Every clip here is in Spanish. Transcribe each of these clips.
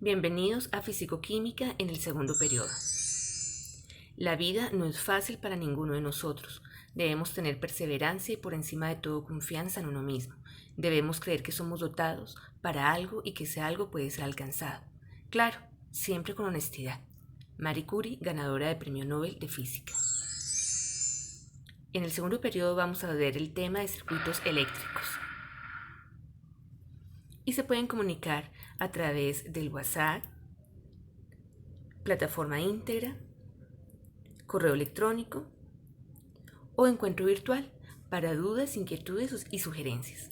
Bienvenidos a Fisicoquímica en el segundo periodo. La vida no es fácil para ninguno de nosotros. Debemos tener perseverancia y por encima de todo confianza en uno mismo. Debemos creer que somos dotados para algo y que ese algo puede ser alcanzado. Claro, siempre con honestidad. Marie Curie, ganadora del Premio Nobel de Física. En el segundo periodo vamos a ver el tema de circuitos eléctricos. Y se pueden comunicar a través del WhatsApp, plataforma íntegra, correo electrónico o encuentro virtual para dudas, inquietudes y sugerencias.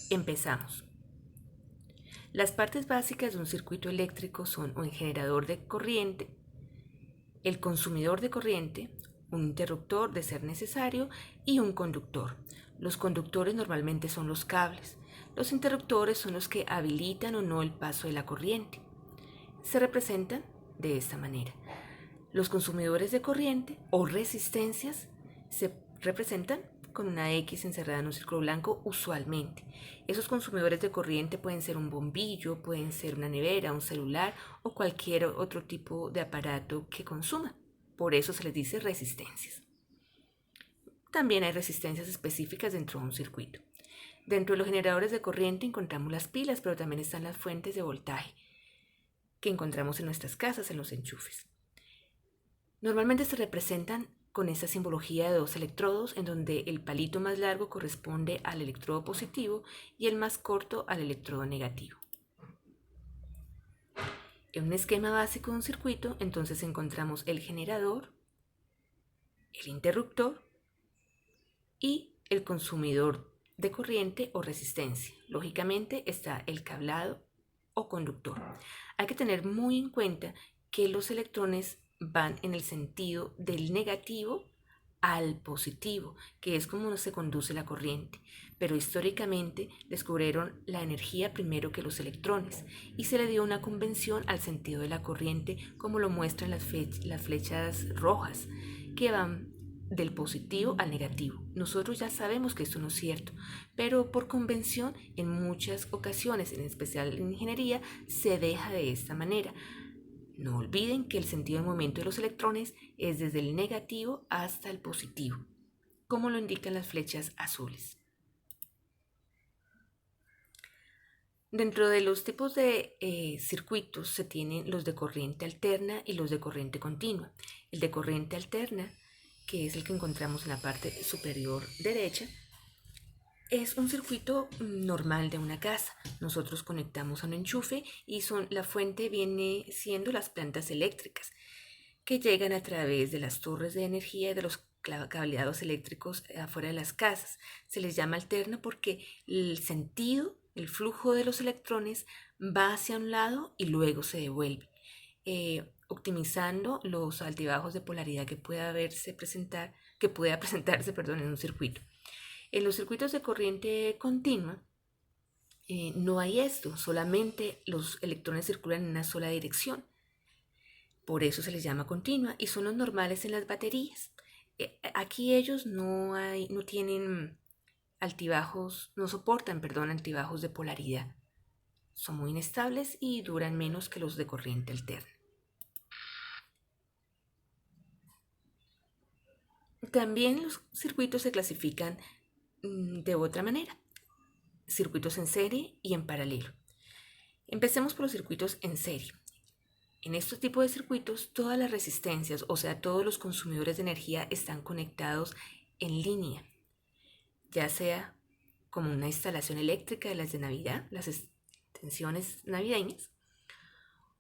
Empezamos. Las partes básicas de un circuito eléctrico son un generador de corriente, el consumidor de corriente, un interruptor de ser necesario y un conductor. Los conductores normalmente son los cables. Los interruptores son los que habilitan o no el paso de la corriente. Se representan de esta manera. Los consumidores de corriente o resistencias se representan con una X encerrada en un círculo blanco usualmente. Esos consumidores de corriente pueden ser un bombillo, pueden ser una nevera, un celular o cualquier otro tipo de aparato que consuma. Por eso se les dice resistencias. También hay resistencias específicas dentro de un circuito. Dentro de los generadores de corriente encontramos las pilas, pero también están las fuentes de voltaje que encontramos en nuestras casas, en los enchufes. Normalmente se representan con esta simbología de dos electrodos en donde el palito más largo corresponde al electrodo positivo y el más corto al electrodo negativo. En un esquema básico de un circuito, entonces encontramos el generador, el interruptor y el consumidor de corriente o resistencia. Lógicamente está el cablado o conductor. Hay que tener muy en cuenta que los electrones van en el sentido del negativo al positivo, que es como se conduce la corriente. Pero históricamente descubrieron la energía primero que los electrones y se le dio una convención al sentido de la corriente, como lo muestran las flechas rojas, que van del positivo al negativo. Nosotros ya sabemos que esto no es cierto, pero por convención en muchas ocasiones, en especial en ingeniería, se deja de esta manera. No olviden que el sentido de movimiento de los electrones es desde el negativo hasta el positivo, como lo indican las flechas azules. Dentro de los tipos de circuitos se tienen los de corriente alterna y los de corriente continua. El de corriente alterna, que es el que encontramos en la parte superior derecha, es un circuito normal de una casa. Nosotros conectamos a un enchufe y la fuente viene siendo las plantas eléctricas que llegan a través de las torres de energía y de los cableados eléctricos afuera de las casas. Se les llama alterna porque el sentido, el flujo de los electrones va hacia un lado y luego se devuelve, optimizando los altibajos de polaridad que pueda presentarse en un circuito. En los circuitos de corriente continua no hay esto, solamente los electrones circulan en una sola dirección. Por eso se les llama continua y son los normales en las baterías. Aquí ellos no tienen altibajos, no soportan, altibajos de polaridad. Son muy inestables y duran menos que los de corriente alterna. También los circuitos se clasifican de otra manera. Circuitos en serie y en paralelo. Empecemos por los circuitos en serie. En estos tipos de circuitos, todas las resistencias, o sea, todos los consumidores de energía están conectados en línea, ya sea como una instalación eléctrica de las de Navidad, las extensiones navideñas,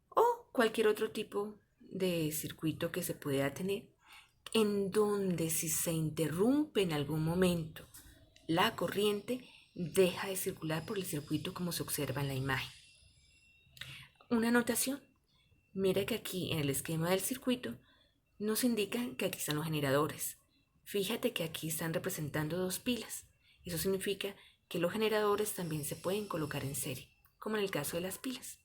o cualquier otro tipo de circuito que se pueda tener, en donde si se interrumpe en algún momento la corriente, deja de circular por el circuito como se observa en la imagen. Una anotación. Mira que aquí en el esquema del circuito nos indican que aquí están los generadores. Fíjate que aquí están representando dos pilas. Eso significa que los generadores también se pueden colocar en serie, como en el caso de las pilas.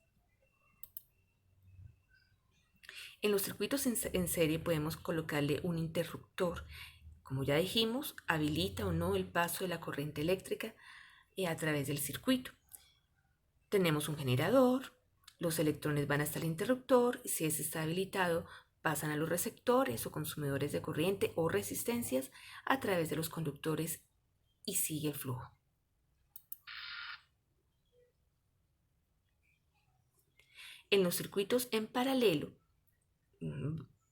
En los circuitos en serie podemos colocarle un interruptor. Como ya dijimos, habilita o no el paso de la corriente eléctrica a través del circuito. Tenemos un generador, Los electrones van hasta el interruptor, si ese está habilitado, pasan a los receptores o consumidores de corriente o resistencias a través de los conductores y sigue el flujo. En los circuitos en paralelo,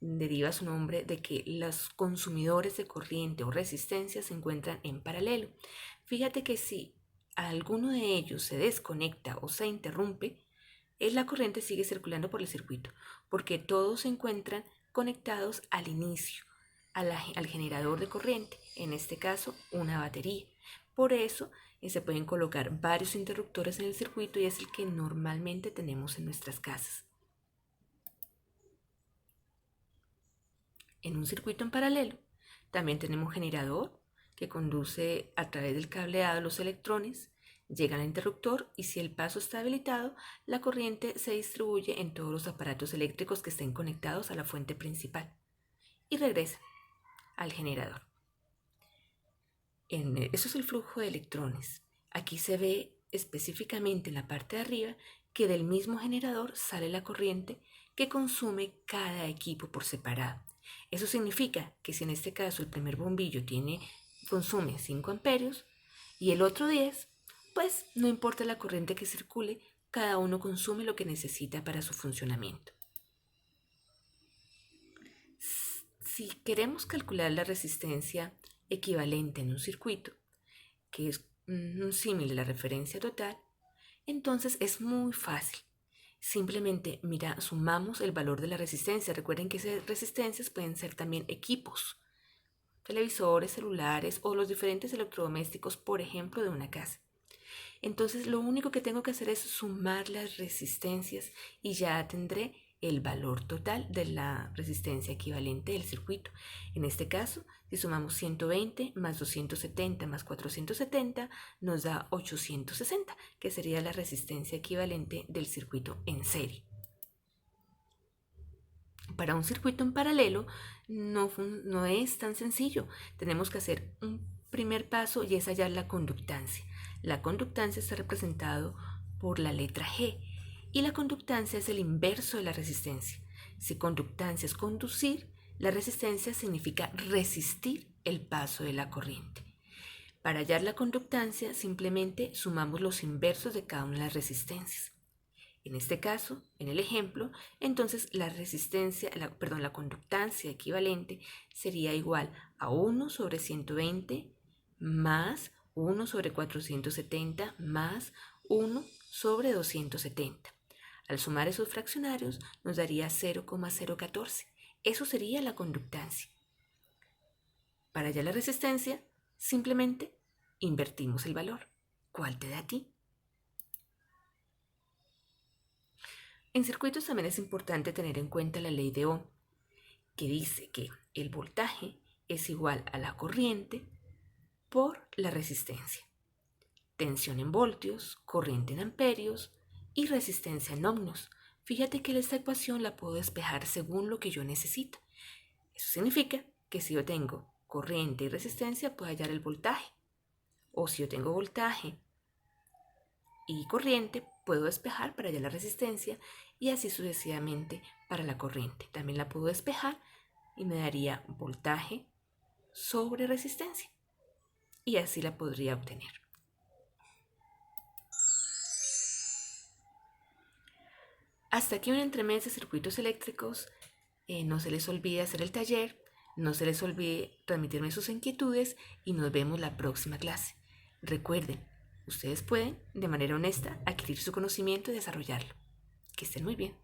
deriva su nombre de que los consumidores de corriente o resistencia se encuentran en paralelo. Fíjate que si alguno de ellos se desconecta o se interrumpe, la corriente sigue circulando por el circuito, porque todos se encuentran conectados al inicio, al generador de corriente, en este caso una batería. Por eso se pueden colocar varios interruptores en el circuito y es el que normalmente tenemos en nuestras casas. En un circuito en paralelo también tenemos generador que conduce a través del cableado los electrones, llega al interruptor y si el paso está habilitado, la corriente se distribuye en todos los aparatos eléctricos que estén conectados a la fuente principal y regresa al generador. Eso es el flujo de electrones. Aquí se ve específicamente en la parte de arriba que del mismo generador sale la corriente que consume cada equipo por separado. Eso significa que si en este caso el primer bombillo consume 5 amperios y el otro 10, pues no importa la corriente que circule, cada uno consume lo que necesita para su funcionamiento. Si queremos calcular la resistencia equivalente en un circuito, que es un símil de la referencia total, entonces es muy fácil. Simplemente, sumamos el valor de la resistencia. Recuerden que esas resistencias pueden ser también equipos, televisores, celulares o los diferentes electrodomésticos, por ejemplo, de una casa. Entonces, lo único que tengo que hacer es sumar las resistencias y ya tendré el valor total de la resistencia equivalente del circuito. En este caso, si sumamos 120 más 270 más 470, nos da 860, que sería la resistencia equivalente del circuito en serie. Para un circuito en paralelo no es tan sencillo. Tenemos que hacer un primer paso y es hallar la conductancia. La conductancia está representado por la letra G y la conductancia es el inverso de la resistencia. Si conductancia es conducir, la resistencia significa resistir el paso de la corriente. Para hallar la conductancia simplemente sumamos los inversos de cada una de las resistencias. En este caso, en el ejemplo, entonces la conductancia equivalente sería igual a 1 sobre 120 más 1 sobre 470 más 1 sobre 270. Al sumar esos fraccionarios nos daría 0,014. Eso sería la conductancia. Para hallar la resistencia, simplemente invertimos el valor. ¿Cuál te da a ti? En circuitos también es importante tener en cuenta la ley de Ohm, que dice que el voltaje es igual a la corriente por la resistencia. Tensión en voltios, corriente en amperios y resistencia en ohmios. Fíjate que esta ecuación la puedo despejar según lo que yo necesito. Eso significa que si yo tengo corriente y resistencia, puedo hallar el voltaje. O si yo tengo voltaje y corriente, puedo despejar para hallar la resistencia y así sucesivamente para la corriente. También la puedo despejar y me daría voltaje sobre resistencia y así la podría obtener. Hasta aquí un entremés de circuitos eléctricos. No se les olvide hacer el taller, no se les olvide transmitirme sus inquietudes y nos vemos la próxima clase. Recuerden, ustedes pueden, de manera honesta, adquirir su conocimiento y desarrollarlo. Que estén muy bien.